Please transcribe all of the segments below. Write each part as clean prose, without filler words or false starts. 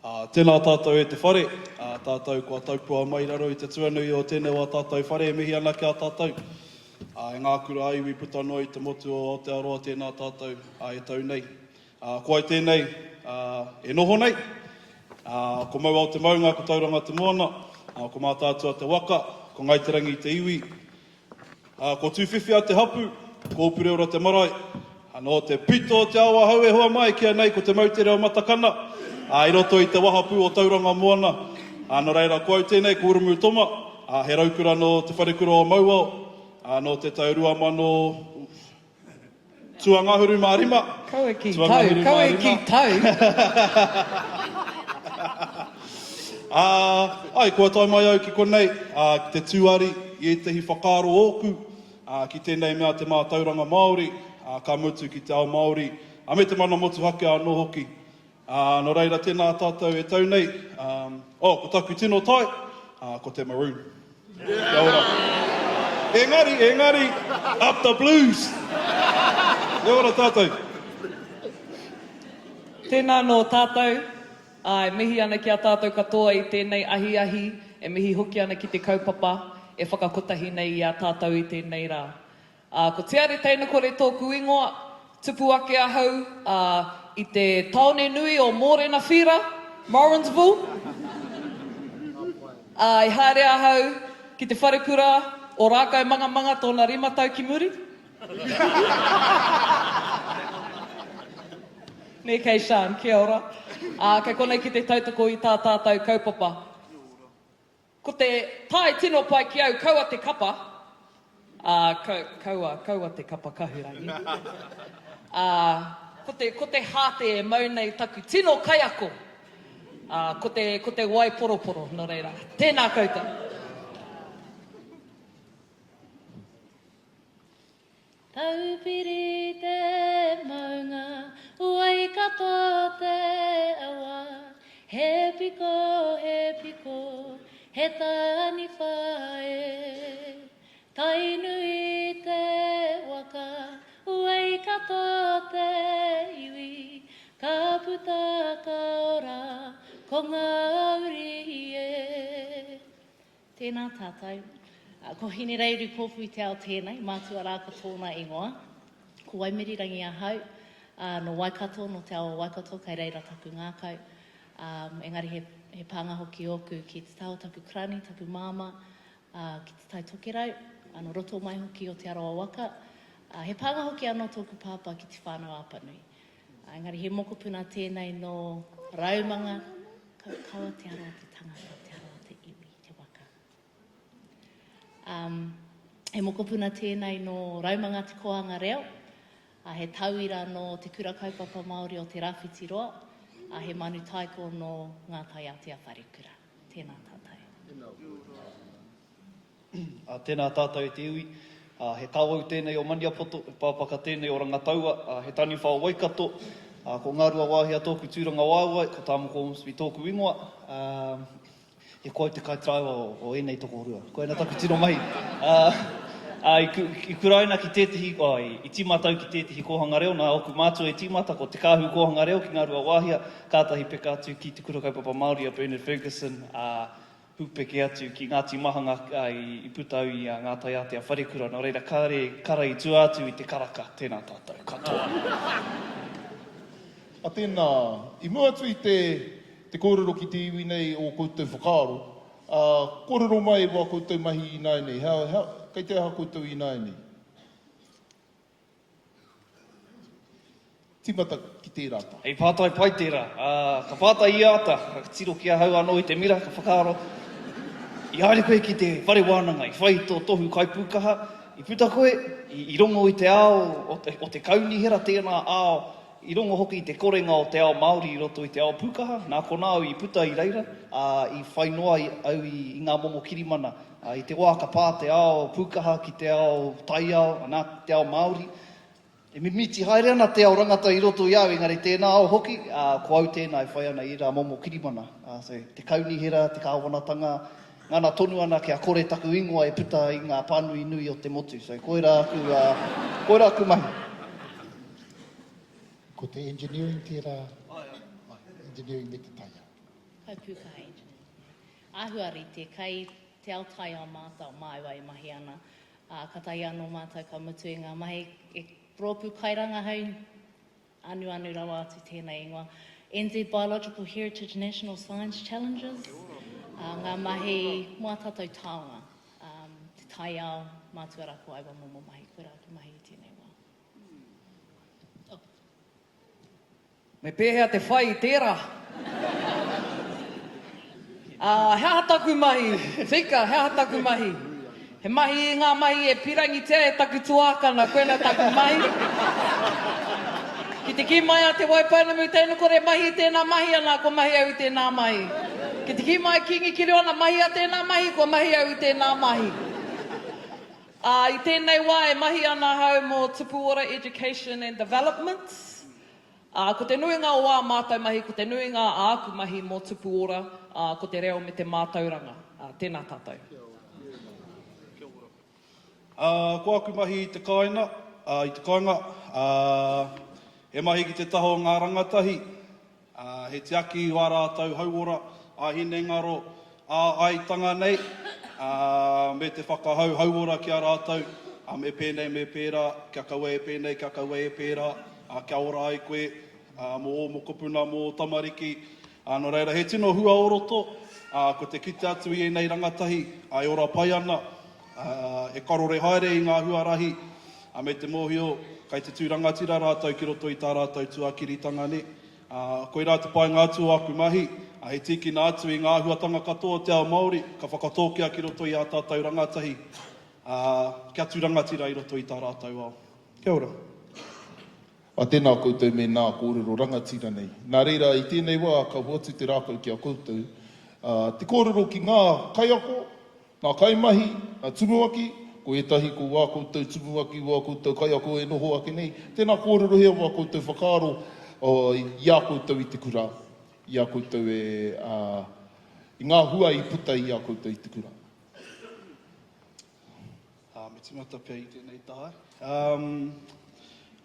Tēnā tātou e te whare, tātou kua taupua mai raro i te tuanui o tēnei wā tātou whare e mihi ana kia tātou. E ngā kura aiwi puta noa i te motu o Aotearoa tēnā tātou e tau nei. Ko ai tēnei, e noho nei, ko mau au te maunga, ko tauranga te moana, ko mā tātua te waka, ko ngaiterangi te iwi, ko tūwhiwhia te hapu, ko upure ora te marae, no te pito te awa hau e hoa mai kia nei ko te mautere o matakana, i roto i te wahapu o tauranga moana, no reira ko au tēnei, ko urumu toma, he raukura no te wharekura o Mauao, no te taurua mano tuangahuru mārima. Kaue ki tau. Ai, kua tai mai au ki konei, ki te tuari i tehi whakaaro ōku, ki tēnei mea te mā tauranga Māori, ka mutu ki te ao Māori, me te mana motu hake anō hoki. No reira, tēnā tātou e tau nei, ko taku tino tai, ko te maroon. Kia ora. Engari, up the blues. Kia ora tātou. Tēnā no tātou, mihi ana kia tātou katoa i tēnei ahi, e mihi hoki ana ki te kaupapa, e whakakotahi nei i a tātou i tēnei rā. Ko te are teina kore tōku ingoa, tupu ake ahau i te taone nui o Mōrena Whira, Morrinsville. I haere ahau ki te wharekura o Rākau Manga tōna rimatau ki muri. Nē kei Sean, kia ora. Kei konei ki te tautako i tā tātou kaupapa. Ko te tai tino pai ki au kaua te kapa, kaua te kapa kahurangi. Ko te hāte e mau nei taku tino kaiako. Ko te wai poroporo, no reira. Tēnā koutou. Taupiri te maunga, wai katoa te awa. He piko, he tani whae. Tainui te waka, wai katoa te iwi. Ka puta ka ora, ko ngā uri e. Tēnā tātou. Ko hine reiru kōwhi te ao tēnei, mātua rā ka tōna ingoa. Ko waimirirangi ahau, no Waikato, no te ao Waikato, kei reira taku ngākau. Engari he pānga hoki oku ki te tau taku krani, taku māma, ki te tai tokerau, no roto mai hoki o te aroa waka. He pānga hoki anō tōku pāpā ki te whānau apanui. Engari he mokopuna tēnei no raumanga, kaua te aroa te tangata, te aroa te iwi, te waka. He mokopuna tēnei no raumanga te koanga reo, he tauira no te kura kaupapa Māori o te rāwhitiroa, he manu taiko no ngā tai Aotea wharekura. Tēnā tātou. Tēnā tātou e te iwi. He kāwau tēnei o Maniapoto, pāpaka tēnei o Rangataua, he tani whao Waikato, ko ngārua wāhia tōku tūranga wāwai, ko tāmoko mspi tōku ingoa. He koe te kaitraua o enei toko rua. Koe na taku tino mai. I kuraina ki tētihi, i timatau ki tētihi kohanga reo, nā oku mātua e timata ko te kāhu kohanga reo ki ngārua wāhia, kātahi peka atu ki te kura kaupapa Māori a Bernard Ferguson, hupeke atu ki Ngāti Mahanga i putau i ngā tai Aotea wharekura. Nō reira, kara i tū atu i te karaka, tēnā tātou, katoa. Tēnā, i mua atu i te kōrero ki te iwi nei o koutou whakaaro, kōrero mai wā koutou mahi i nai nei, kei te aha koutou i nai nei. Timata ki te rata. Hei pātai pai tērā, ka pātai i ata, ka tiro kia hau anō i te mira, ka whakaaro. I haere koe ki te whare wānanga, i whai tō tohu kaipūkaha, i puta koe, i rongo i te ao, o te kauni hera tēnā ao, i rongo hoki i te korenga o te ao Māori i roto i te ao pūkaha, nā konāu i puta i reira, i whai noa au i ngā momo kirimana, i te wā ka pā te ao pūkaha ki te ao taiao, nā te ao Māori. E mimiti haere ana te ao rangata i roto i au, engari tēnā ao hoki, ko au tēnā i whai ana i rā momo kirimana. Te kauni hera, te kāwanatanga, ngana tonu ana kia kore taku ingoa e puta i ngā pānui nui o te motu. Koe rā aku mahi. Ko te engineering tērā, engineering me te taia. Kaipūkaha engineer. Ahuari te kai te ao tai o mātou mai wai mahi ana. Ka tai anō mātou ka mutu i ngā mahi e rōpū kairanga hau anu rawa atu tēnei ingoa. NZ Biological Heritage National Science Challenges. Ngā mahi mua tātou taonga. Te tai ao mātua rako aiwa momo mahi kura ki mahi i tēnei wā. Me pēhea te whai i tērā. Hea taku mahi, whika, hea taku mahi. He mahi i ngā mahi e pirangi tea e taku tuākana, koena taku mahi. Ki te ki mai a te waipainamu tēnu kore mahi i tēnā mahi ana, ko mahi au i tēnā mahi. Ki te ki mai kingi ki reo ana mahi a tēnā mahi, ko mahi au i tēnā mahi. I tēnei wā e mahi ana hau mō Tupuora Education and Development. Ko te nuinga o wā mātou mahi, ko te nuinga a aku mahi mō Tupuora, ko te reo me te mātauranga. Tēnā tātou. Ko aku mahi i te kāinga, he mahi ki te taho ngā rangatahi, he te aki i wā rātou hauora, a hine ngaro, a aitanga nei, me te whakahau hauora ki a rātou, me pēnei me pērā, kia kawe e pēnei, kia kawe e pērā, kia ora ai koe, mō mokopuna, mō tamariki, no reira, he tino hua oroto, ko te kite atu i nei rangatahi, ai ora pai ana, e karore haere i ngā huarahi, me te mōhio, kai te tūrangatira rātou ki roto i tā rātou tuakiritanga ne. Koe rā te pai ngā tū aku mahi, he tiki nā atu i ngā huatanga katoa te ao Māori, ka whakatōkia ki roto i a tātou rangatahi, kia tūrangatira i roto i tā rātou ao. Kia ora. Tēnā koutou me nā kōrero rangatira nei. Nā reira, i tēnei wā, ka huatu te rākau ki a koutou. Te kōrero ki ngā kaiako, ngā kaimahi, ngā tumuaki, ko etahi ko wā koutou tumuaki, wā koutou kaiako e noho ake nei. Tēnā kōrero hea wā koutou whakaaro i a koutou i te kura. I a koutou i ngā hua i puta i a koutou i te kura. Me timata pia i tēnei tae.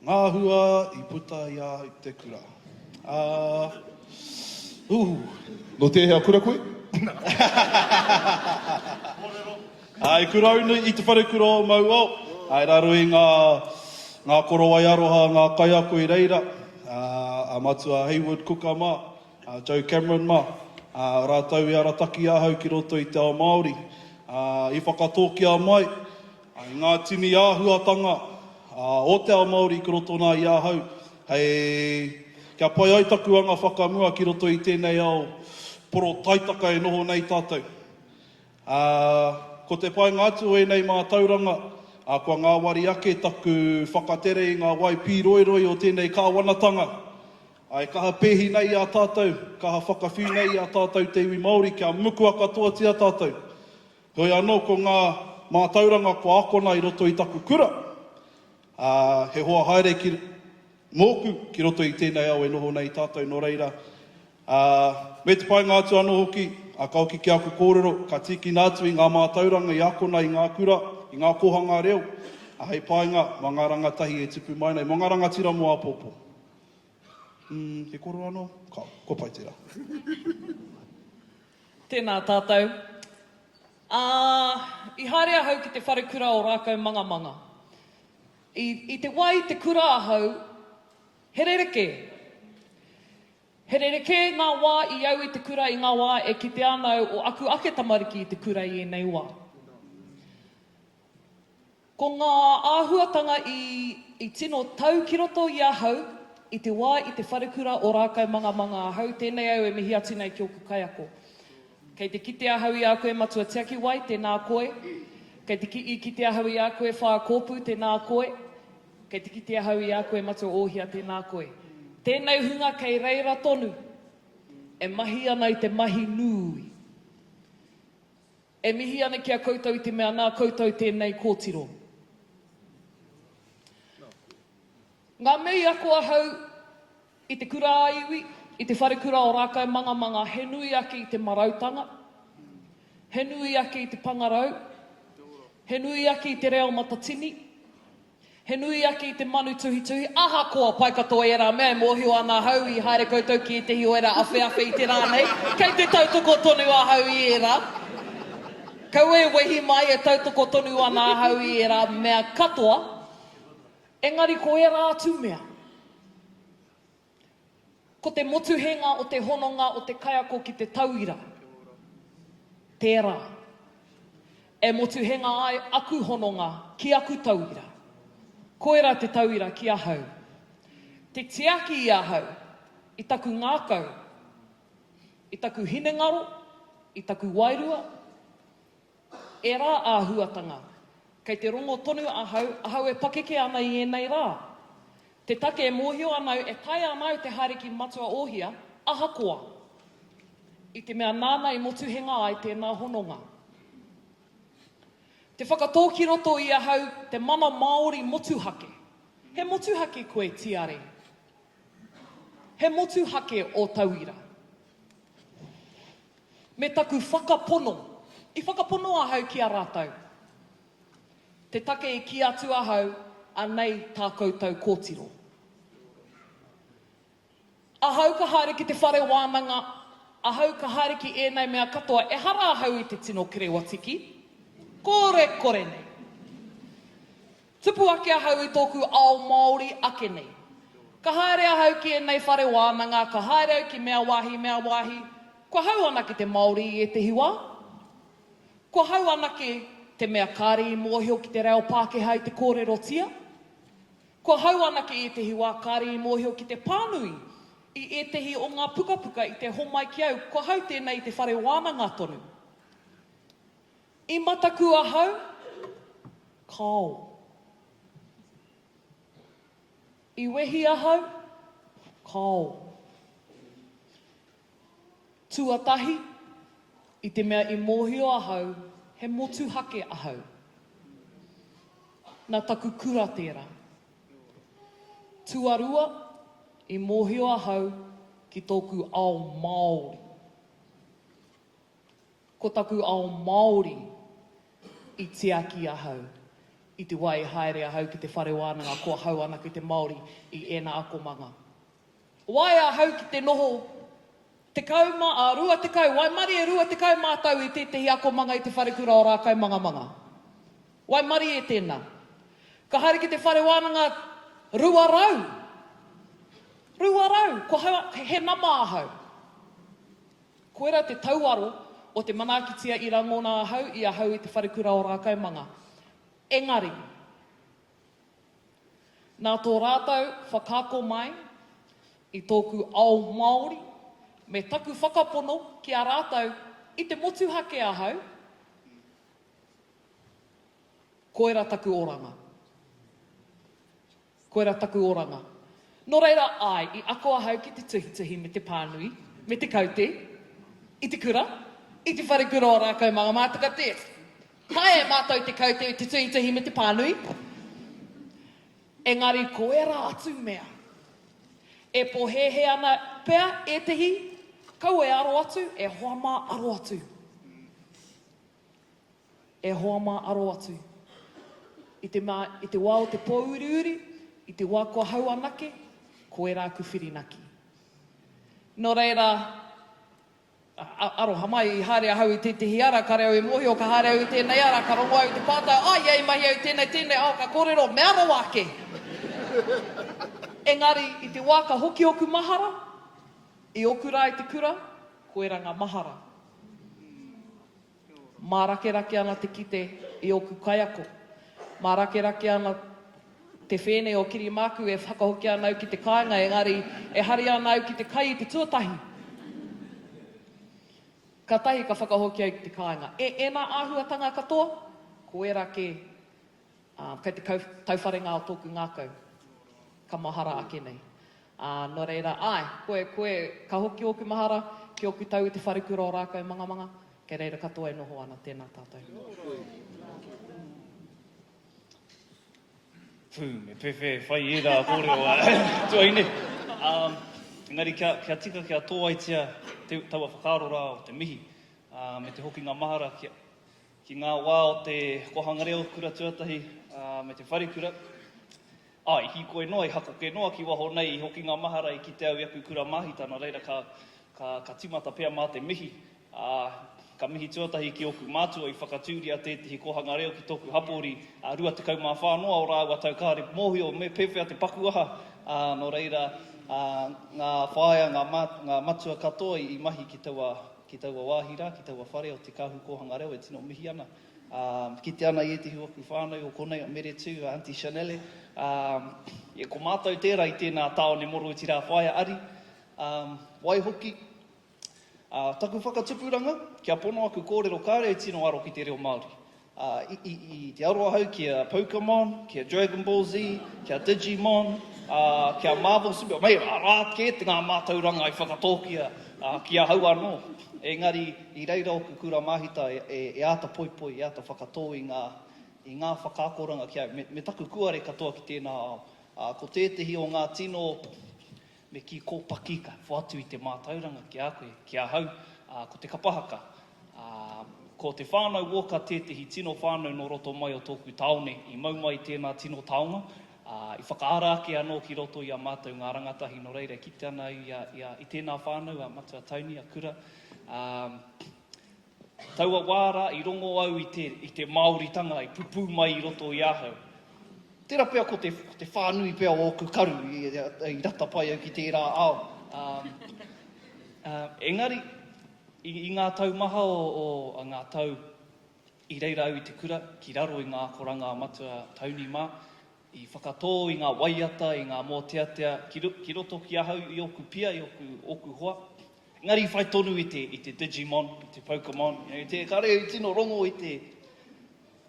Ngā hua i puta i a i te kura. No te hea kura koe? Ai kuraunu i te whare kura o mau au. Ai raro i ngā korowai aroha, ngā kaiako i reira. A matua Haywood Kuka mā, Joe Cameron mā. Rātau i arataki ahau ki roto i te ao Māori. I whakatōkia mai, ai ngā tini āhuatanga o te ao Māori ki roto nā i ahau. Hei, kia pai ai taku anga whakamua ki roto i tēnei ao poro taitaka e noho nei tātou. Ko te pai ngātu e nei mā tauranga, kua ngā wari ake taku whakatere i ngā wai pīroiroi o tēnei kāwanatanga. Ai kaha pēhi nei a tātou, kaha whakawhiu nei a tātou te iwi Māori, kia mukua katoa tia tātou. Hoi anō ko ngā mā tauranga ko akona i roto i taku kura. He hoa haere ki mōku ki roto i tēnei au e noho nei tātou no reira. Me te pai ngātu anō hoki, ka oki ki aku kōrero, ka tiki nātu i ngā mātauranga i akona i ngā kura, i ngā kohanga reo, hei painga, mā ngā rangatahi e tipu mai nei, mā ngā rangatira mo apopo. He koro anō? Ko pai tērā. Tēnā tātou. I haere ahau ki te whare kura o rākau manga. I te wai te kura ahau, he rereke. He rereke ngā wā i au i te kura i ngā wā e ki te anau o aku ake tamariki i te kura i enei wā. Ko ngā āhuatanga i tino tau ki roto i ahau, i te wā i te wharekura o rākau manga ahau, tēnei au e mihi atu nei ki oku kaiako. Kei te kite ahau i a koe matua teaki wai, tēnā koe. Kei te kite ahau i a koe whākōpū, tēnā koe. Kei te kite ahau i a koe matua ohia, tēnā koe. Tēnei hunga kei reira tonu, e mahi ana i te mahi nui. E mihi ana ki a koutou i te mea nā koutou tēnei kōtiro. Ngā mei ako ahau i te kura aiwi, i te wharekura o rākau manga, he nui ake i te marautanga, he nui ake i te pangarau, he nui ake i te reo matatini, He nui ake I te manu tuhi, aha koa pai katoa e rā mea, mōhio ana hau I haere koutou ki te hio e rā awhi I te rānei, kei te tautoko tonu a hau I e rā. Kau e wehi mai e tautoko tonu ana a hau I e rā mea katoa, engari ko e rā atu mea. Ko te motuhenga o te hononga o te kaiako ki te tauira. Tērā. E motuhenga ai aku hononga ki aku tauira. Koera te tauira ki ahau. Te tiaki I ahau, I taku ngākau, I taku hinengaro, I taku wairua, e rā āhuatanga. Kei te rongo tonu ahau e pakeke ana I enei rā. Te take e mōhio anau, e tai anau te hariki matua ohia, ahakoa. I te mea nāna I motuhenga ai tēnā hononga. Te whakatōki roto I ahau, te mana Māori motuhake. He motuhake koe tiare. He motuhake o tauira. Me taku whakapono. I whakapono ahau ki a rātau. Te take I ki atu ahau, anei tā koutou kōtiro. Ahau ka haere ki te whare wānanga, ahau ka haere ki ēnei mea katoa, e hara ahau I te tino Kerewatiki. Kore nei. Tupu ake ahau I tōku ao Māori ake nei. Ka haere ahau ki ēnei whare wānanga, ka haere au ki mea wahi. Kua hau ana ki te Māori I te hiwa. Kua hau ana ki te mea kāri I mōhio ki te reo Pākehā I te kōrero tia. Kua hau ana ki te hiwa kāri I mōhio ki te pānui. I etehi o ngā pukapuka I te homai ki au. Kua hau tēnei te whare wānanga tonu. I mataku ahau, kao. I wehi ahau, kao. Tuatahi, I te mea I mōhio ahau, he motuhake ahau. Nā taku kura tērā. Tuarua, I mōhio ahau ki tōku ao Māori. Ko taku ao Māori, I tiaki ahau, I te wai haere ahau ki te whare wānanga, kua hau ana ki te Māori I ēnā akomanga. Wai ahau ki te noho, te kauma, rua te kau, wai mari e rua te kau mātau I tētahi akomanga I te whare kura o rā kaumanga. Wai mari e tēnā. Ka haere ki te whare wānanga, rua rau. Rua rau, ko hau, he nama ahau. Koera te tauaro, o te manakitia I rangona ahau, I ahau I te wharekura o rā kaumanga. Engari, nā tō rātau whakako mai I tōku ao Māori, me taku whakapono ki a rātau I te motuhake ahau, koera taku oranga. Koera taku oranga. Nō reira ai, I ako ahau ki te tuhituhi me te pānui, me te kaute, I te kura, I te wharekura o rā kaumanga mātuka te. Hae mātou te kaute, te tuhituhi me te pānui. Engari koe rā atu mea. E pohehe ana pea e tehi, kau e aro atu, e hoa mā aro atu. E hoa mā aro atu. I te wā o te pōuriuri, I te wā kua hau anake, koe rā ku whirinaki. Nō reira, aroha mai I haere ahau I te ara, ka reo I mohi o ka haere au I tēnei ara, ka rongo au I te pātau, ai mahi au tēnei, ka kōrero, me aro wake. Engari, I te wā ka hoki oku mahara, I oku rā I te kura, koe ranga mahara. Mā rake ana te kite I oku kaiako. Mā rake ana te whēnei o Kirimāku e whakahoki ana au ki te kāinga, engari e hari ana au ki te kai I te tuatahi. Ka tahi ka whakahoki au ki te kāinga. Nā āhuatanga katoa, koe rake, kei te tauwharenga o tōku ngākau, ka mahara ake nei. Nō reira, koe ka hoki oku mahara, ki oku tau I te wharekura o rākau manga, kei reira katoa e noho ana tēnā tātou. Pū, me pewhe, whai e rā kōrero tuaine. Engari, kia tika kia tōaitia taua whakaaro rā o te mihi, me te hoki ngā mahara ki ngā wā o te kohanga reo kura tuatahi, me te wharekura. ai hi koe noa, i hako ke noa ki waho nei, i hoki ngā mahara i ki te au iaku kura mahitana reira ka timata pia mā te mihi. Ka mihi tuatahi ki oku mātua i whakatūria tētihi kohanga reo ki tōku hapori rua te kaumā whānoa o rāua tau kāre mōhio me pewhia te pakuaha. No reira, ngā whāia, ngā matua katoa i mahi ki taua wāhira, ki taua whare o te kāhu kohanga reo e tino mihi ana. Ki te ana i te huaku whānau o konei a mere tū, Auntie Chanele. Ko mātou tērā i tēnā tāone moro i tira whāia ari. Wai hoki, taku whakatupuranga, kia pono aku kōrero kāre i tino aro ki te reo Māori. I te aroa hau kia Pokemon, kia Dragon Ball Z, kia Digimon, kia Marvel Super, mei rā ke te ngā mātauranga i whakatōkia kia hau anō. Engari, i reira o kura mahita e āta poipoi, e āta whakatō i ngā whakakoranga kia. Me taku kuare katoa ki tēnā ao. Ko tētehi o ngā tino me ki kōpakika, whātu i te mātauranga ki a koe, ki a hau, ko te kapahaka. Ko te whānau woka tētehi tino whānau no roto mai o tōku taone, i mau mai tēnā tino taonga, i whakaarake anō ki roto i a mātou ngā rangatahi no reira, ki te ana i tēnā whānau, a matua tauni, a kura. Taua wāra i rongo au i te Māoritanga, i pupu mai i roto i ahau. Tērā pia ko te whānui pia o ku karu i rata pai au ki tērā ao. Engari, i ngā taumaha o ngā tau i reira au i te kura, ki raro i ngā koranga matua tauni mā, i whakatō i ngā waiata, i ngā mōteatea, ki roto ki ahau i oku pia, i oku hoa. Engari i whai tonu i te Digimon, i te Pokemon, i te kare i tino rongo i te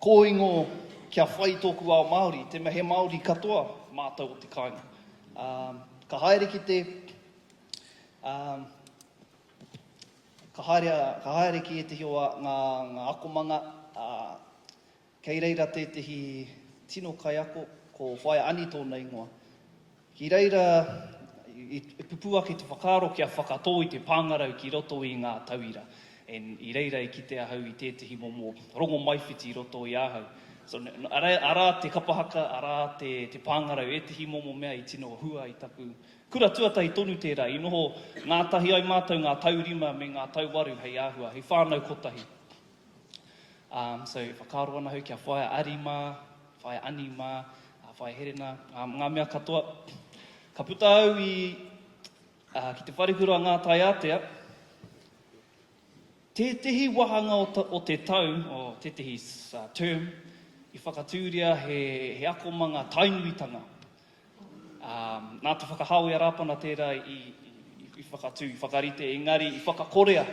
kōingo kia whai tōku ao Māori, te mehe Māori katoa, mātou o te kāinga. Ka haere ki te... Ka haere ki e te hoa ngā akomanga, kei reira tētehi tino kai ako, ko whai ani tōna ingoa. Ki reira, i pupu ake te whakaaro kia whakatō i te pāngarau ki roto i ngā tauira. I reira i ki te ahau i tētehi momo rongo maiwhiti i roto i ahau. So, ara te kapahaka, ara te pāngarau, e tehi momo mea i tino hua i taku. Kura tuatahi tonu tērā, i noho ngā tahi ai mātou, ngā taurima me ngā tauwaru hei āhua, hei whānau kotahi. So, whakaaro ana hau kia whaia ari mā, whaia ani mā, whaia herena, ngā mea katoa. Ka puta au ki te wharehura ngā tai atea, tētehi wahanga o te tau, o tētehi term, i whakatūria he akomanga tainuitanga. Nā te whakahaui a rāpana tērā i whakatū, i whakarite, engari i whakakorea.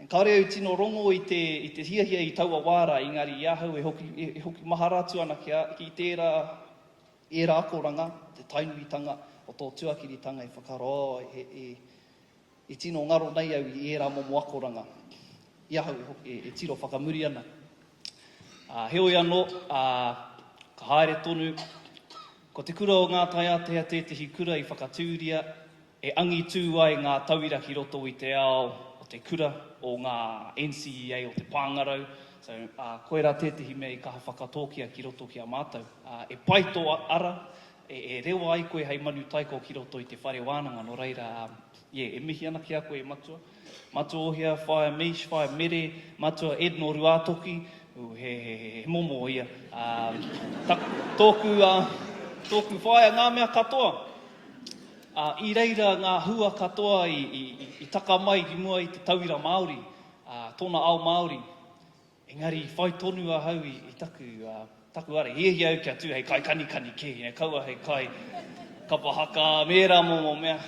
Kare au tino rongo i te hiahia i taua wāra, engari i ahau e hoki maharatu ana ki tērā era akoranga, te tainuitanga o tō tuakiritanga i whakaro, e tino ngaro nei au i era momo akoranga. I ahau e tiro whakamuri ana. Heoi anō, ka haere tonu, ko te kura o ngā tai atea tētehi kura i whakatūria, e angi tū ai ngā tauira ki roto i te ao o te kura o ngā NCEA o te pāngarau. So, koera tētehi mea i kaha whakatōkia ki roto ki a mātou. E paito ara, e rewa ai koe hei manu taiko ki roto i te whare wānanga, no reira, e mihi ana ki a koe matua. Matua ohia, whaia mish, whaia mere, matua Ed no Ruatoki, he momo ia. Tōku whaia ngā mea katoa. I reira ngā hua katoa i taka mai ki mua i te tauira Māori, tōna ao Māori. Engari, whai tonu a hau i taku are. Hehi au kia tū, hei kai kani ke, kaua hei kai kapahaka, mērā momo mea.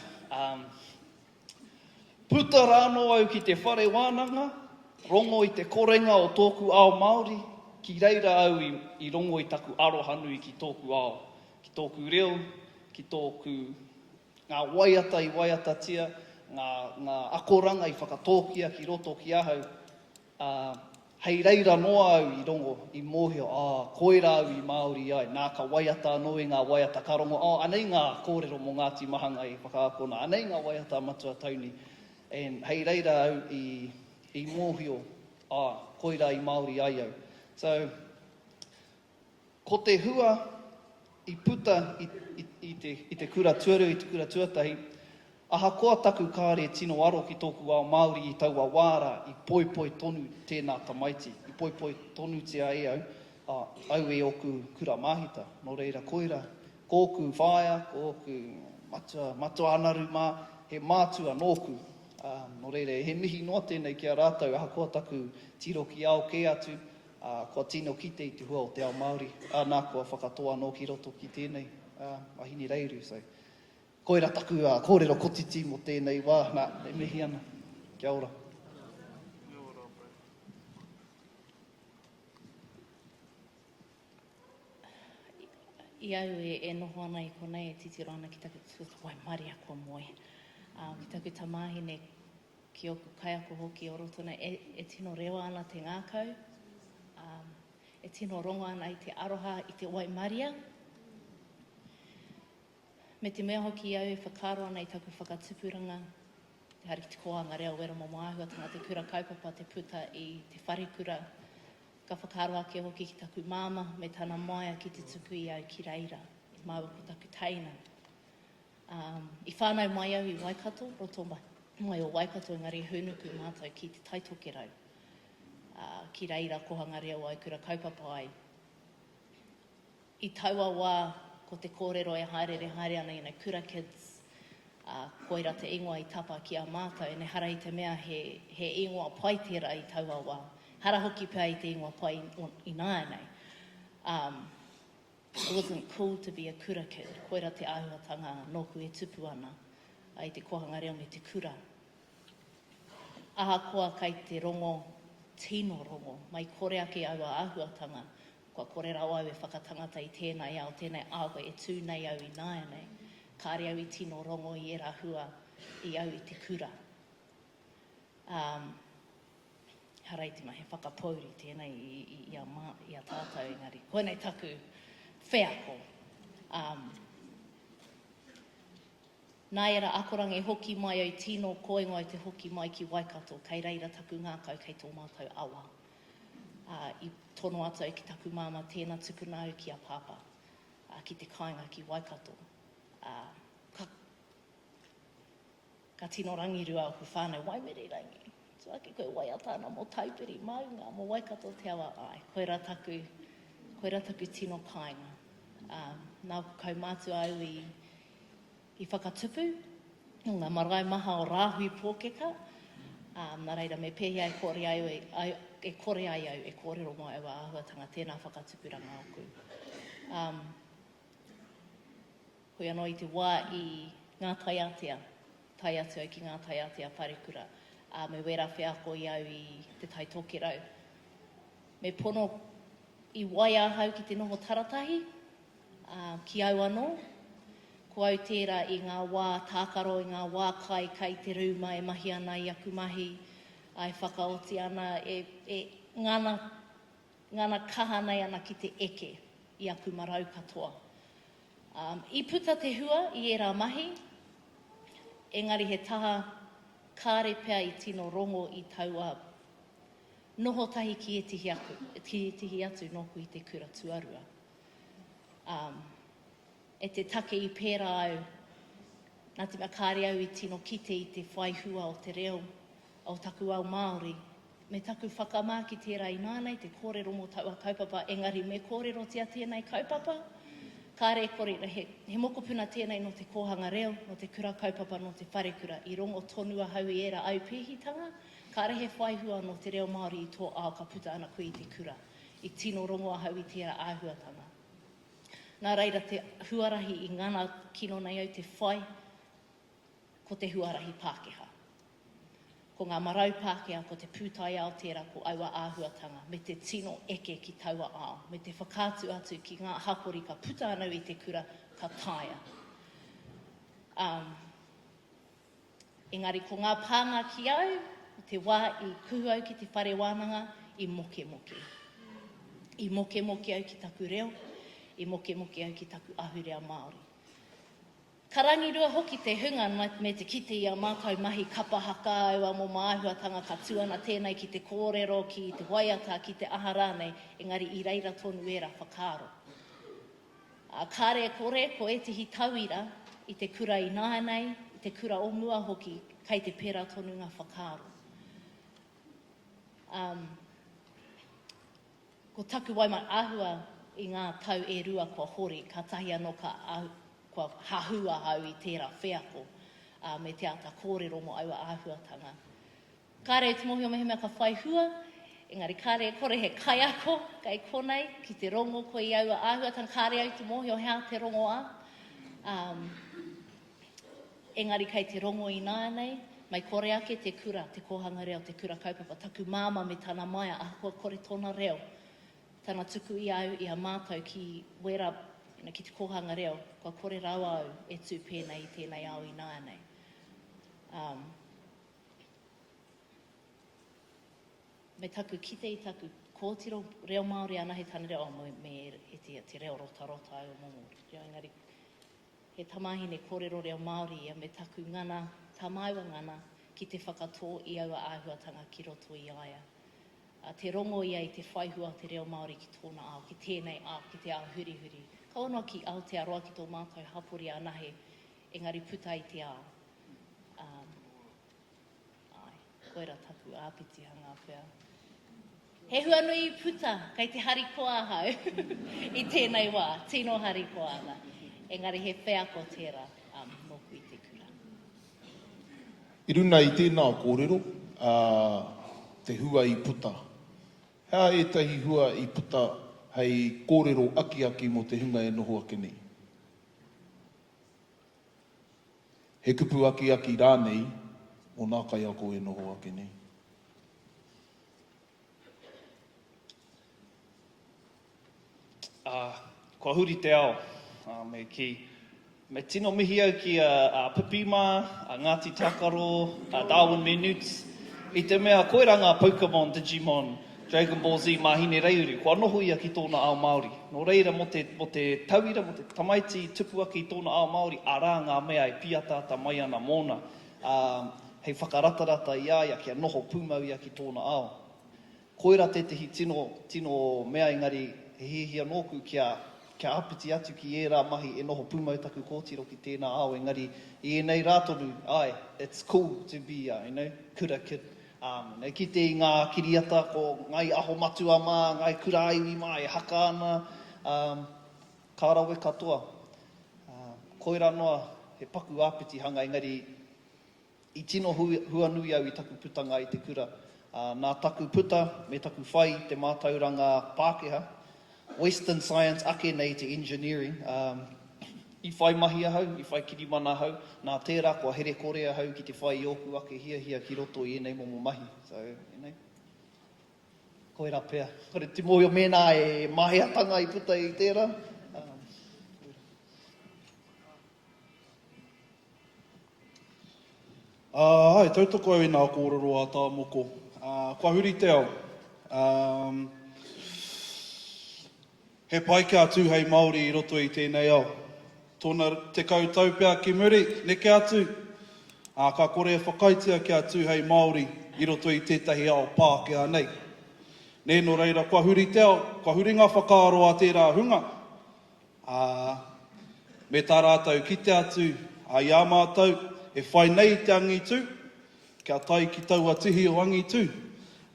Puta rāno au ki te whare wānanga, rongo i te korenga o tōku ao Māori, ki reira au i rongo i taku arohanui ki tōku ao, ki tōku reo, ki tōku ngā waiata i waiatatia, ngā akoranga i whakatōkia ki roto ki ahau, hei reira noa au i rongo, i mōhio, koera au i Māori ai, nā ka waiata anō i ngā waiata karongo, anei ngā kōrero mō Ngāti Mahanga i whakaakona, anei ngā waiata matua tauni, hei reira au i mōhio, koera i Māori ai au. So, ko te hua i puta i te kura tuaru, i te kura tuatahi, aha koa taku kāre tino aro ki tōku ao Māori i taua wāra i poipoi tonu tēnā tamaiti, i poipoi tonu te ai au e oku kura mahita. Nō reira koira, kōku whaia, kōku matua anaru mā, he mātua nōku. Nō reira, he mihi noa tēnei ki a rātou, aha koa taku tiro ki ao ke atu, kua tino kite i te hua o te ao Māori, nā kua whakatoa anō ki roto ki tēnei ahini reiru. So, koira taku kōrero kotiti mo tēnei wā, nā, e mihi ana. Kia ora. I au e noho ana i konei e titiro ana ki taku wai mari a kua moe. Ki taku tamāhine ki oku kai ako hoki o rotona e tino rewa ana te ngākau. E tino rongo ana i te aroha i te wai maria. Me te mea hoki au e whakaro ana i taku whakatupuranga. Te hari te kohanga reo wera mo māhuatanga, te kura kaupapa, te puta i te wharikura. Ka whakaro ake hoki ki taku māma me tana maia ki te tuku i au ki reira. I māua ko taku taina. I whānau mai au i Waikato, roto mai o Waikato, engari hunuku mātou ki te taitoke rau. Ki reira kohanga reo ai kura kaupapa ai. I taua wā, ko te kōrero e haere ana i nei kura kids, koira te ingoa i tapa ki a mātou, e ne hara i te mea he ingoa pai tērā i taua wā. Hara hoki pia i te ingoa pai i nāenei. It wasn't cool to be a kura kid. Koira te āhuatanga nōku e tupu ana ai te kohanga reo me te kura. Aha koa kai te rongo, tino rongo, mai kore ake au a āhuatanga, kua kore rau au e whakatangata i tēnei au, tēnei awa e tū nei au i nāenei. Kāre au i tino rongo i era hua i au i te kura. Harai te mahi whakapauri tēnei i a tātou engari. Koenei taku wheako. Nā era akoranga e hoki mai au tino koenga i te hoki mai ki Waikato, kei reira taku ngākau kei tō mātou awa. I tono atu ki taku māma tēnā tukuna au ki a pāpā, ki te kāinga ki Waikato. Ka tino rangiru au ku whānau waimere rangi. So ake koe waiatana mo taupiri maunga, mo Waikato te awa ai. Koira taku tino kāinga. Nā kau mātua au i whakatupu, ngā marae maha o rāhui pōkeka. Nā reira me pēhia e kore ai au, e kōrero mai au a āhuatanga tēnā whakatupuranga aku. Hoi anō i te wā i ngā taiatea, tai atu au ki ngā taiatea wharikura, me wera whiako i au i te taitoke rau. Me pono i wai ahau ki te noho taratahi, ki au anō, ko au tērā i ngā wā tākaro, i ngā wā kai te rūma e mahi ana i aku mahi, ai whakaoti ana, ngana kahanei ana ki te eke i aku marau katoa. I puta te hua i era mahi, engari he taha kāre pea i tino rongo i taua noho tahi ki e tihi atu noku i te kura tuarua. E te take i pērā au, nā te mea kāre au i tino kite i te whaihua o te reo, o taku au Māori, me taku whakamā ki tērā i nānei, te kōrero mo taua kaupapa, engari me kōrero tia tēnei kaupapa, kāre kōrero, he mokopuna tēnei no te kōhanga reo, no te kura kaupapa, no te wharekura, i rongo tonua hau i era au pēhitanga, kāre he whaihua no te reo Māori i tō ao ka puta ana koe i te kura, i tino rongo hau i tērā āhuatanga. Nā reira te huarahi i ngana kino nei au te whai, ko te huarahi Pākehā. Ko ngā marau Pākehā, ko te pūtai ao tērā ko aua āhuatanga, me te tino eke ki taua ao, me te whakātu atu ki ngā hapori ka puta anau i te kura, ka taia. Engari, ko ngā pānga ki au, te wā i kuhu au ki te whare wānanga, i moke moke. I moke moke au ki taku reo, i moke moke au ki taku ahurea Māori. Ka rangirua hoki te hunga me te kite i a mātou mahi kapahaka au a mo māhuatanga ka tuana tēnei ki te kōrero, ki te waiata, ki te aha rānei, engari i reira tonu era whakaro. Kāre kore, ko e tihi tauira i te kura i nānei, i te kura o mua hoki, kei te pera tonu ngā whakaaro. Ko taku wai mai āhua i ngā tau e rua kua hori, ka tahi anō kua hahua au i tērā wheako, me te ata kōrero mo aua āhuatanga. Kāre te mohi o mehe mea ka whai hua, engari kāre kore he kai ako, kai konei, ki te rongo ko i aua āhuatanga, kāre au te mohi o hea te rongo a. Engari kei te rongo i nānei, mai kore ake te kura, te kohanga reo, te kura kaupapa, taku māma me tāna maia, ahua kore tōna reo. Tāna tuku i au i a mātou ki wera, ki te kohanga reo, kua kore rawa au e tū pēnei i tēnei au i nānei. Me taku kite i taku kōtiro reo Māori ana he tāna reo, me e te reo rota au o momo. Engari, he tamahine kōrero reo Māori ia me taku ngana, tamaiwa ngana, ki te whakatō i aua āhuatanga ki roto i aia. Te rongo ia i te whaihua te reo Māori ki tōna ao, ki tēnei ao, ki te ao huri. Ka ono ki Aotearoa ki tō mātou hapori anahe, engari puta i te ao. Koira taku āpiti hanga pēr. He hua nui I puta, kei te hari koa hau, I tēnei wā, tino hari koa ana. Engari he wheako tērā, moku I te kura. I runa I tēnā kōrero, te hua I puta. Hea etahi hua I puta hei kōrero aki mo te hunga e noho ake nei. He kupu aki rānei, o nā kai ako e noho ake nei. Kua huri te ao, me tino mihi au ki a Pipima, a Ngāti Takaro, a Darwin Minutes, I te mea koera ngā Pokemon, Digimon, Dragon Ball Z, mahine reiuri, kua noho ia ki tōna ao Māori. Nō reira, mo te tauira, mo te tamaiti tupu aki tōna ao Māori, arā ngā mea I piatata mai ana mōna. Hei whakaratarata I aia, kia noho pūmau ia ki tōna ao. Koera tetehi tino mea engari, he hihia nōku kia apiti atu ki ērā mahi e noho pūmau taku kōtiro ki tēnā ao, engari I enei rātonu, it's cool to be kura kid. Ki te ngā kiriata ko ngai aho matua mā, ngai kura aiwi mā, e haka ana, kārawe katoa. Koira noa, he paku āpiti hanga, engari I tino hua nui au I taku putanga I te kura. Nā taku puta, me taku whai, te mātauranga Pākehā, Western science ake nei te engineering. I whai mahi ahau, I whai kirimana ahau, nā tērā kua here kore ahau ki te whai I oku ake hia ki roto I enei momo mahi. So, koera pēr. Kore te mohi o mēnā e mahiatanga I puta I tērā. Hai, tautoko au I nā kōrero a tā moko. Kua huri te ao. He pai kia atu hei Māori I roto I tēnei ao. Tōna te kautau pia ki muri, neke atu. Ka kore whakaitia ki atu hei Māori I roto I tētahi ao Pākehā nei. Nēno reira, kua huri te ao, kua huri ngā whakaaro a tērā hunga. Me tā rātau ki te atu, I a mātou, e whai nei te angitu, kia tai ki taua tihi o angitu.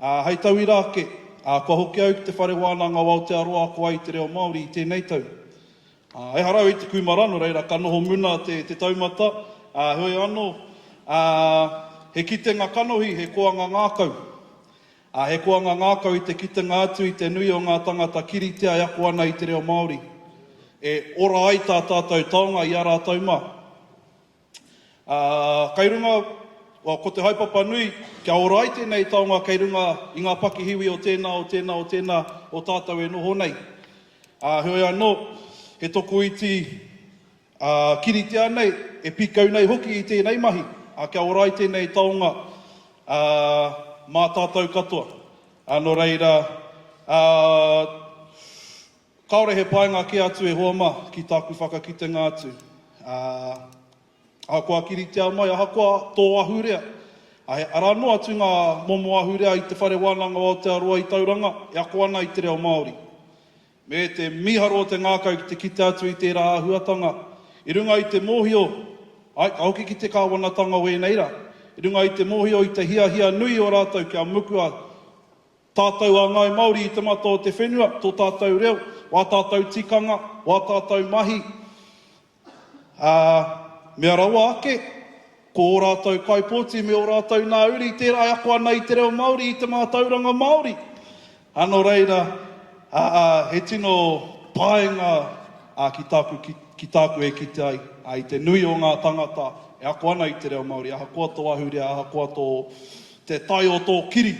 Hei tau I rāke, kua hoki au ki te whare wānanga o Aotearoa ko ai te reo Māori I tēnei tau. E harau I te kumarano reira, ka noho muna te taumata. Hoi anō, he kitenga kanohi, he koanga ngākau. He koanga ngākau I te kitenga atu I te nui o ngā tangata kiritea I ako ana I te reo Māori. E ora ai tā tātou taonga I a rātou mā. Kei runga, ko te haipapa nui, kia ora ai tēnei taonga kei runga I ngā pakihiwi o tēnā o tātou e noho nei. Hoi anō, he toko iti kiritea nei, e pikau nei hoki I tēnei mahi. Kia ora ai tēnei taonga mā tātou katoa. Anō reira, kaore he paenga ki atu e hoa mā ki tāku whakakitenga atu. Ahakoa kiritea mai, ahakoa tō ahurea. Ara noa atu ngā momo ahurea I te whare wānanga o Aotearoa I tauranga, e ako ana I te reo Māori. me te miharo o te ngākau ki te kite atu i tērā āhuatanga. I runga i te mōhio, ai, ka hoki ki te kāwanatanga o neira. I runga i te mōhio i te hia nui o rātou kia mukua tātou a ngai Māori i te mata o te whenua, tō tātou reo, wā tātou tikanga, wā tātou mahi. Mea rawa ake, ko o rātou kaipōti, me o rātou nā uri, tērā ako ana i te reo Māori, i te mātauranga Māori. Ano reira, he tino paenga ki tāku e kite ai, i te nui o ngā tangata, e ako ana i te reo Māori, aha kua tō ahurea, aha kua tō te tai o tō kiri.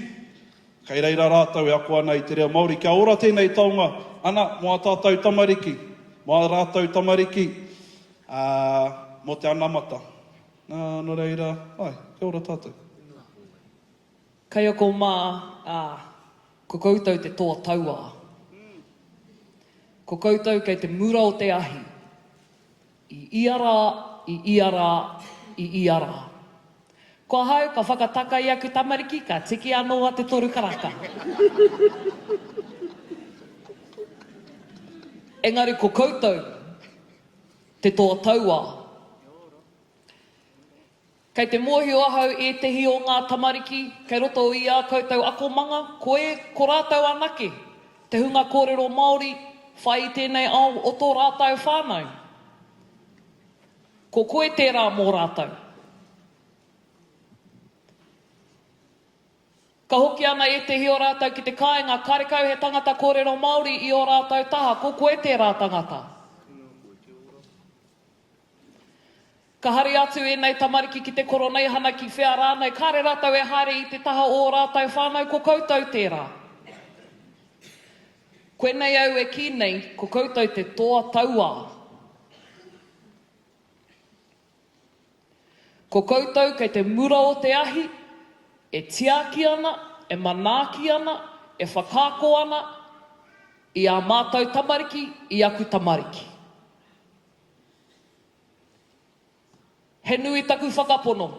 Kei reira rātou e ako ana i te reo Māori. Kia ora tēnei taonga, ana, moa tātou tamariki, moa rātou tamariki, mo te anamata. No reira, ai, kia ora tātou. Kai ako mā, ko koutou te toa taua. Ko koutou kei te mura o te ahi. I iara, i iara, i iara. Ko hau, ka whakataka i aku tamariki, ka tiki anō a te toru karaka. Engari, ko koutou, te toa taua. Kei te mōhio ahau e tehi o ngā tamariki, kei roto i a koutou ako manga, ko rātou anake. Te hunga kōrero Māori, whai i tēnei au o tō rātou whānau. Ko koe tērā mō rātou. Ka hoki ana e tehi o rātou ki te kāinga, karekau he tangata kōrero Māori i o rātou taha, ko koe tērā tangata. Ka hari atu e nei tamariki ki te koronei hana ki whea rānei, kāre rātou e haere i te taha o rātou whānau, ko koutou tērā. Koe nei au e ki nei, ko koutou te toa taua. Ko koutou kei te mura o te ahi, e tiaki ana, e manaaki ana, e whakaako ana, i a mātou tamariki, i aku tamariki. He nui taku whakapono.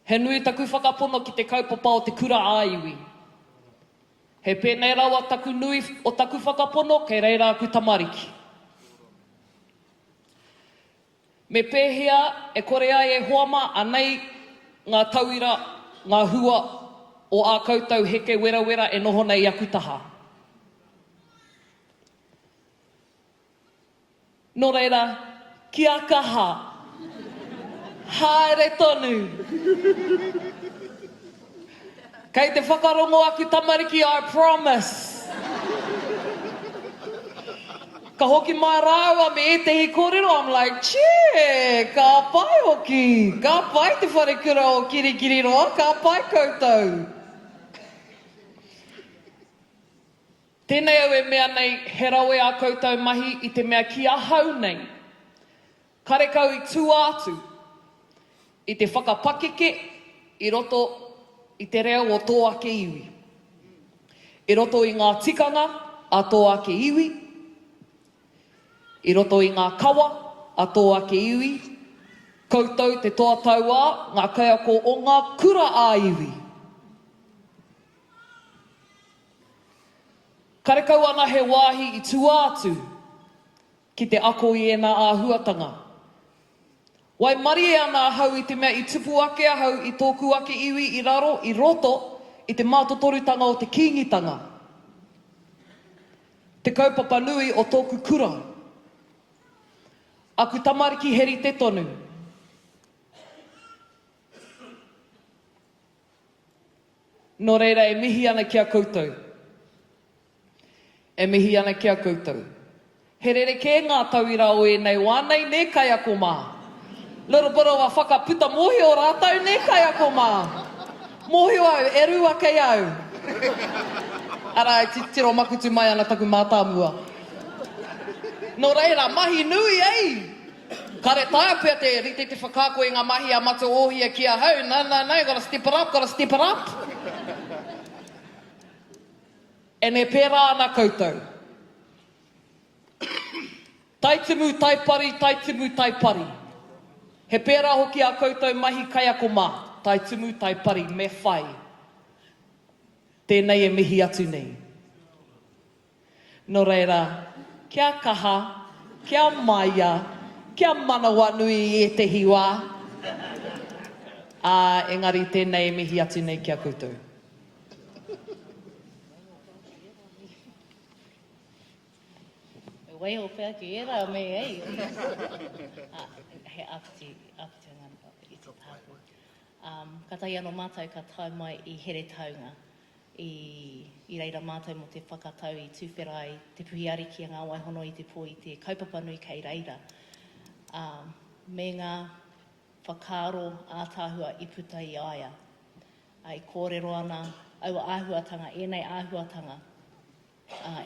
He nui taku whakapono ki te kaupapa o te kura āiwi. He pēnei rawa taku nui o taku whakapono, kei reira aku tamariki. Me pēhea, e kore ai e hoama, anei ngā tauira, ngā hua o a koutou heke wera e noho nei aku taha. Nō reira, kia kaha, haere tonu. Kei te whakarongo aku tamariki, I promise. Ka hoki mai rāua me e tehi kōrero, I'm like, chee, ka pai hoki, ka pai te wharekura o kirikiri roa, ka pai koutou. Tēnei au e mea nei, he rawe a koutou mahi i te mea ki ahau nei. Karekau i tū atu, i te whakapakeke, i roto i te reo o tō ake iwi. I roto i ngā tikanga a tō ake iwi, i roto i ngā kawa a tō ake iwi, koutou te toa taua, ngā kaiako o ngā kura a iwi. Karekau ana he wāhi i tū atu, ki te ako i ena āhuatanga. Wai mari e ana hau i te mea i tupu ake ahau i tōku ake iwi i raro, i roto, i te mātotorutanga o te kīngitanga. Te kaupapa nui o tōku kura. Aku tamariki heri te tonu. Nō reira e mihi ana kia koutou. E mihi ana kia koutou. He rere ke ngā tauira o e nei wānei ne kai ako mā. Little bit of a whakaputa mohi o rātou ne kai ako mā. Mohi au, e rua kei au. Ara e tiro makutu mai ana taku mātāmua. Nō reira, mahi nui ei. Kare taia pia te rite te whakakoe ngā mahi a mata ohia kia hau. No, gotta step it up. E ne pērā ana koutou. Taitimu, taipari. He pērā hoki a koutou mahi kai ako mā. Taitimu, taipari, me whai. Tēnei e mihi atu nei. No reira, kia kaha, kia maia, kia manawa nui e te hiwa. Engari tēnei mihi atu nei kia koutou. Wai o pēr ki era me ei. He apiti ngana i te tāpu. Katai anō mātou ka tau mai i here taunga. I reira mātou mo te whakatau i tūwherai, te puhi ariki a ngā waihono i te pō i te kaupapa nui kei reira. Me ngā whakaaro ātāhua i puta i aia. I kōrero ana, aua āhuatanga, ēnei āhuatanga.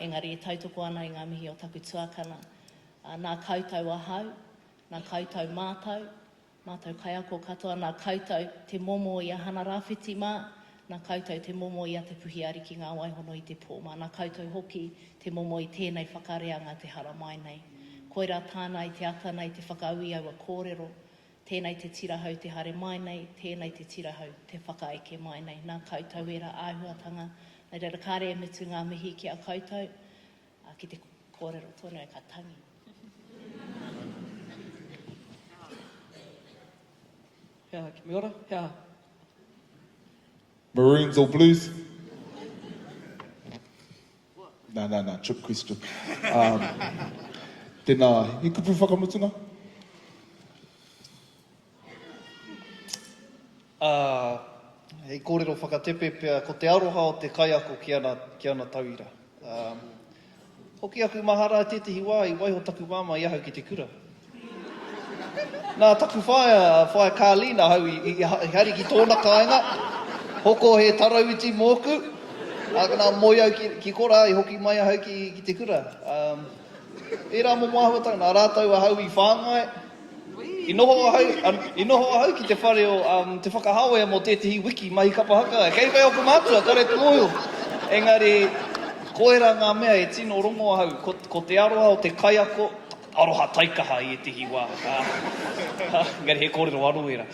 Engari e tautoko ana i ngā mihi o taku tuakana. Nā koutou ahau, nā koutou mātou kaiako katoa, nā koutou te momo i a hana rāwhiti mā, nā koutou te momo i a te puhi ariki ngā waihono i te pōma, nā koutou hoki te momo i tēnei whakareanga te hara mai nei. Koira tāna i te ata nei te whakaaui aua kōrero, tēnei te tirahau te hare mai nei, tēnei te tirahau te whakaeke mai nei. Nā koutou era āhuatanga, nei reira kāre e mitu ngā mihi ki a koutou, ki te kōrero tonu e ka tangi. Hea, ki me ora, hea. Maroons or Blues? No, trick question. Tēnā, he kupu whakamutuna? Hei kōrero whakatepe pia, ko te aroha o te kaiako ki ana tauira. Hoki aku mahara tētahi wā i waiho taku māma i ahau ki te kura. Nā taku whaia kālina hau i hari ki tōna kāinga, hoko he tarauiti mōku, nā moi au ki kora i hoki mai ahau ki te kura. E rā mo māhuatanga, nā rātau ahau i whāngai, I noho ahau ki te whare o te whakahaoe mo tētahi wiki mai kapahaka. Kei kai oku mātua, kare te moio. Engari, koera ngā mea e tino rongo ahau. Ko te aroha o te kaiako, aroha taikaha i te hiwa. Engari, he kōrero aroera.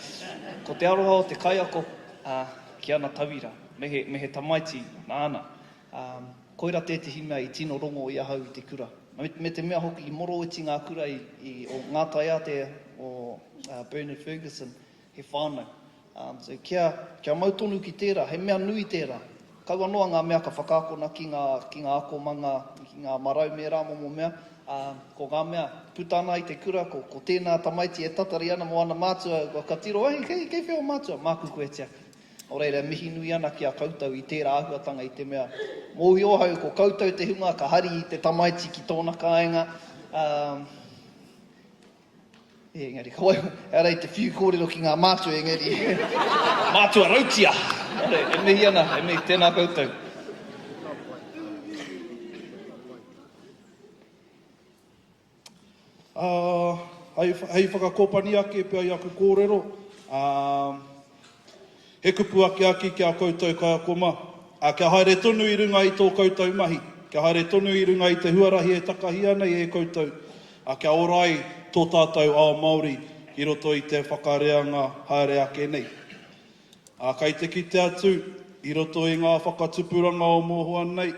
Ko te aroha o te kaiako ki ana tawira. Me he tamaiti nāna. Koera tētahi mea i tino rongo i ahau i te kura. Me te mea hoki i moro iti ngā kura o ngā taiate o Bernard Ferguson, he whānau. So kia mautonu ki tērā, he mea nui tērā. Kau anoa ngā mea ka whakaakona ki ngā ako manga, ki ngā marau me rā momo mea. Ko ngā mea putana i te kura, ko tēnā tamaiti e tatari ana mo ana mātua, ka tiro, kei whio mātua, māku koe te aka. O reira, mihi nui ana ki a koutou i tērā ahuatanga i te mea. Mōhi ohau, ko koutou te hunga, ka hari i te tamaiti ki tōna kāinga. Engari, kawai, arei te whiu kōrero ki ngā mātua, engari. Mātua rautia! E mihi ana, e mihi tēnā koutou. Hei whakakōpani ake pia i aku kōrero. He kupu ake ki a koutou kai ako ma. Kia haere tonu i runga i tō koutou mahi. Kia haere tonu i runga i te huarahi e takahia nei e koutou. Kia orai tō tātou ao Māori i roto i te whakareanga haere ake nei. Kai te kite atu, i roto i ngā whakatupuranga o mōhua nei,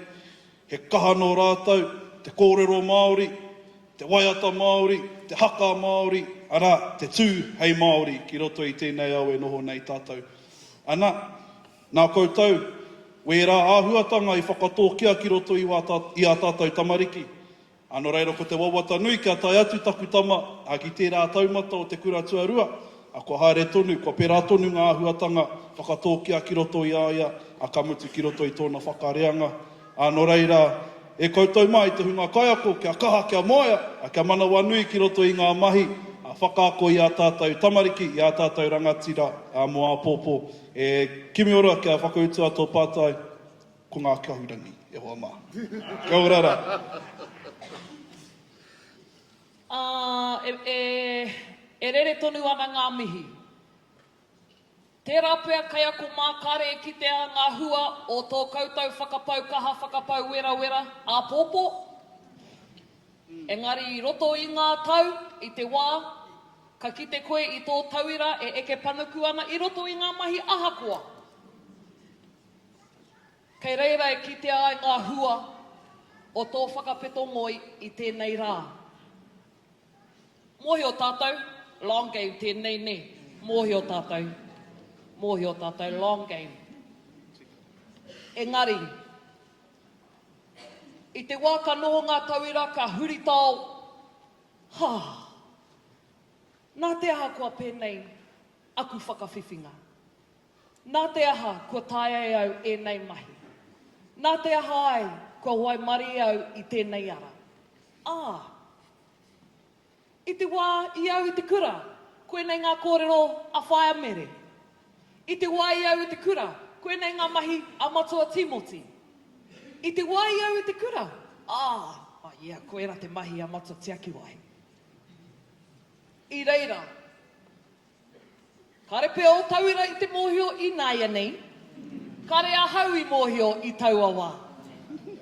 he kaha no rātou, te kōrero Māori, te waiata Māori, te haka Māori, ara te tū hei Māori ki roto i tēnei au e noho nei tātou. Ana, nā koutou, wera āhuatanga i whakatōkia ki roto i a tātou tamariki. Ano reiro ko te wawata nui kia tai atu taku tama a ki tērā taumata o te kura tuarua. A ko haere tonu, ko pērā tonu ngā āhuatanga whakatōkia ki roto i aia, a kamutu ki roto i tōna whakareanga. Ano reira, e koutou mai te hunga kaiako, kia kaha, kia moia, a kia manawa nui ki roto i ngā mahi, a whakaako i a tātou tamariki, i a tātou rangatira, mo a pōpō. E kimi ora kia whakautua tō pātai, ko ngā kahurangi, e hoa mā. Kia orara. E rere tonu ana ngā mihi. Tērā pēr kai ako mākare e kitea ngā hua o tō koutou whakapau kaha, whakapau wera, a pōpō. Engari i roto i ngā tau, i te wā, ka kite koe i tō tauira e eke panuku ana, i roto i ngā mahi ahakoa. Kei reira e kitea ai ngā hua o tō whakapeto ngoi i tēnei rā. Mohi o tātou, long game tēnei ne. Mohi o tātou, long game. Engari, i te wā ka noho ngā tauira ka huri tau, nā te aha kua pēnei aku whakawhiwhinga. Nā te aha kua tae au e nei mahi. Nā te aha ai kua wai mari au i tēnei ara. I te wā i au i te kura, koe nei ngā kōrero a whaia mere. I te wā i au i te kura, koe nei ngā mahi a matua Timoti. I te wā i au i te kura, koe ra te mahi a matua Tiaki wai. I reira, kare pia o tauira i te mōhio i nāia nei, kare a hau i mōhio i taua wā.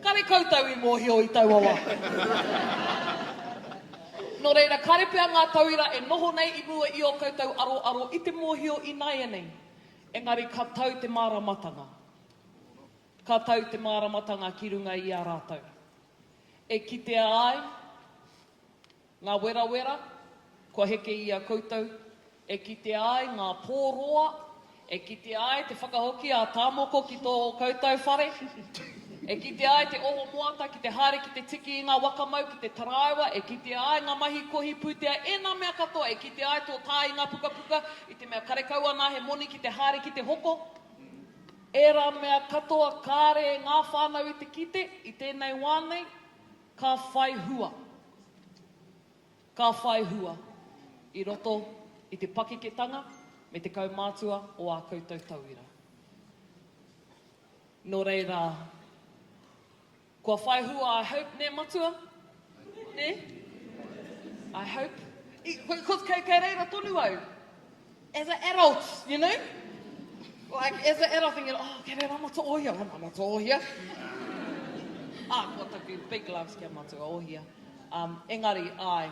Kare kautau i mōhio i taua wā. No reira, kare pia ngā tauira e noho nei i mua i o kautau aro i te mōhio i nāia nei. Engari, ka tau te māramatanga. Ka tau te māramatanga ki runga i a rātau. E kitea ai, ngā wera, kua heke i a koutou, e kitea ai ngā pōroa, e kitea ai te whakahoki a tāmoko ki tō koutou whare, e kitea ai te oho moata, ki te haere, ki te tiki i ngā wakamau, ki te taraiwa, e kitea ai ngā mahi kohi pūtea, e nā mea katoa, e kitea ai tō tā i ngā pukapuka, i te mea karekau ana he moni ki te haere, ki te hoko, e rā mea katoa kāre ngā whānau i te kite, i tēnei wānei, ka whai hua. Ka whai hua. I roto i te pakiketanga me te kaumātua o a koutou tauira. Nō reira, kua whai hua, I hope, ne matua? Ne? I hope. Because kei reira tonu au. As an adult, you know? Like, as an adult thinking, kei reira matua ohia, matua ohia. Kua taku, big loves kia matua ohia. Engari, ai.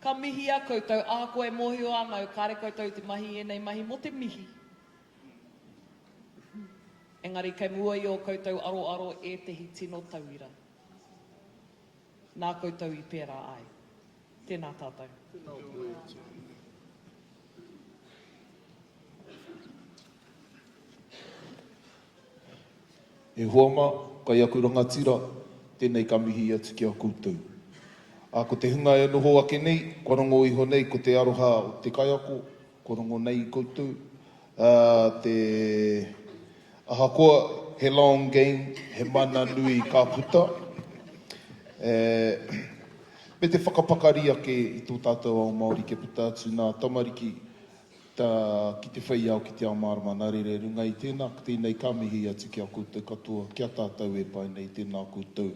Ka mihi a koutou, koe mōhio anau, kāre koutou te mahi e nei mahi mo te mihi. Engari, kei mua i o koutou aro e tehi tino tauira. Nā koutou i pērā ai. Tēnā tātou. E huama, kai aku rangatira, tēnei ka mihi atu ki a koutou. Ko te hunga e noho ake nei, korongo iho nei, ko te aroha o te kaiako, korongo nei i koutou. Te ahakoa, he long game, he mana nui ka puta. Me te whakapakari ake i tō tātou ao Māori ke puta atu nā tamariki ki te whai au ki te ao marama nā rere runga i tēnā, tēnei ka mihi atu ki a koutou katoa, kia tātou e pai nei tēnā koutou.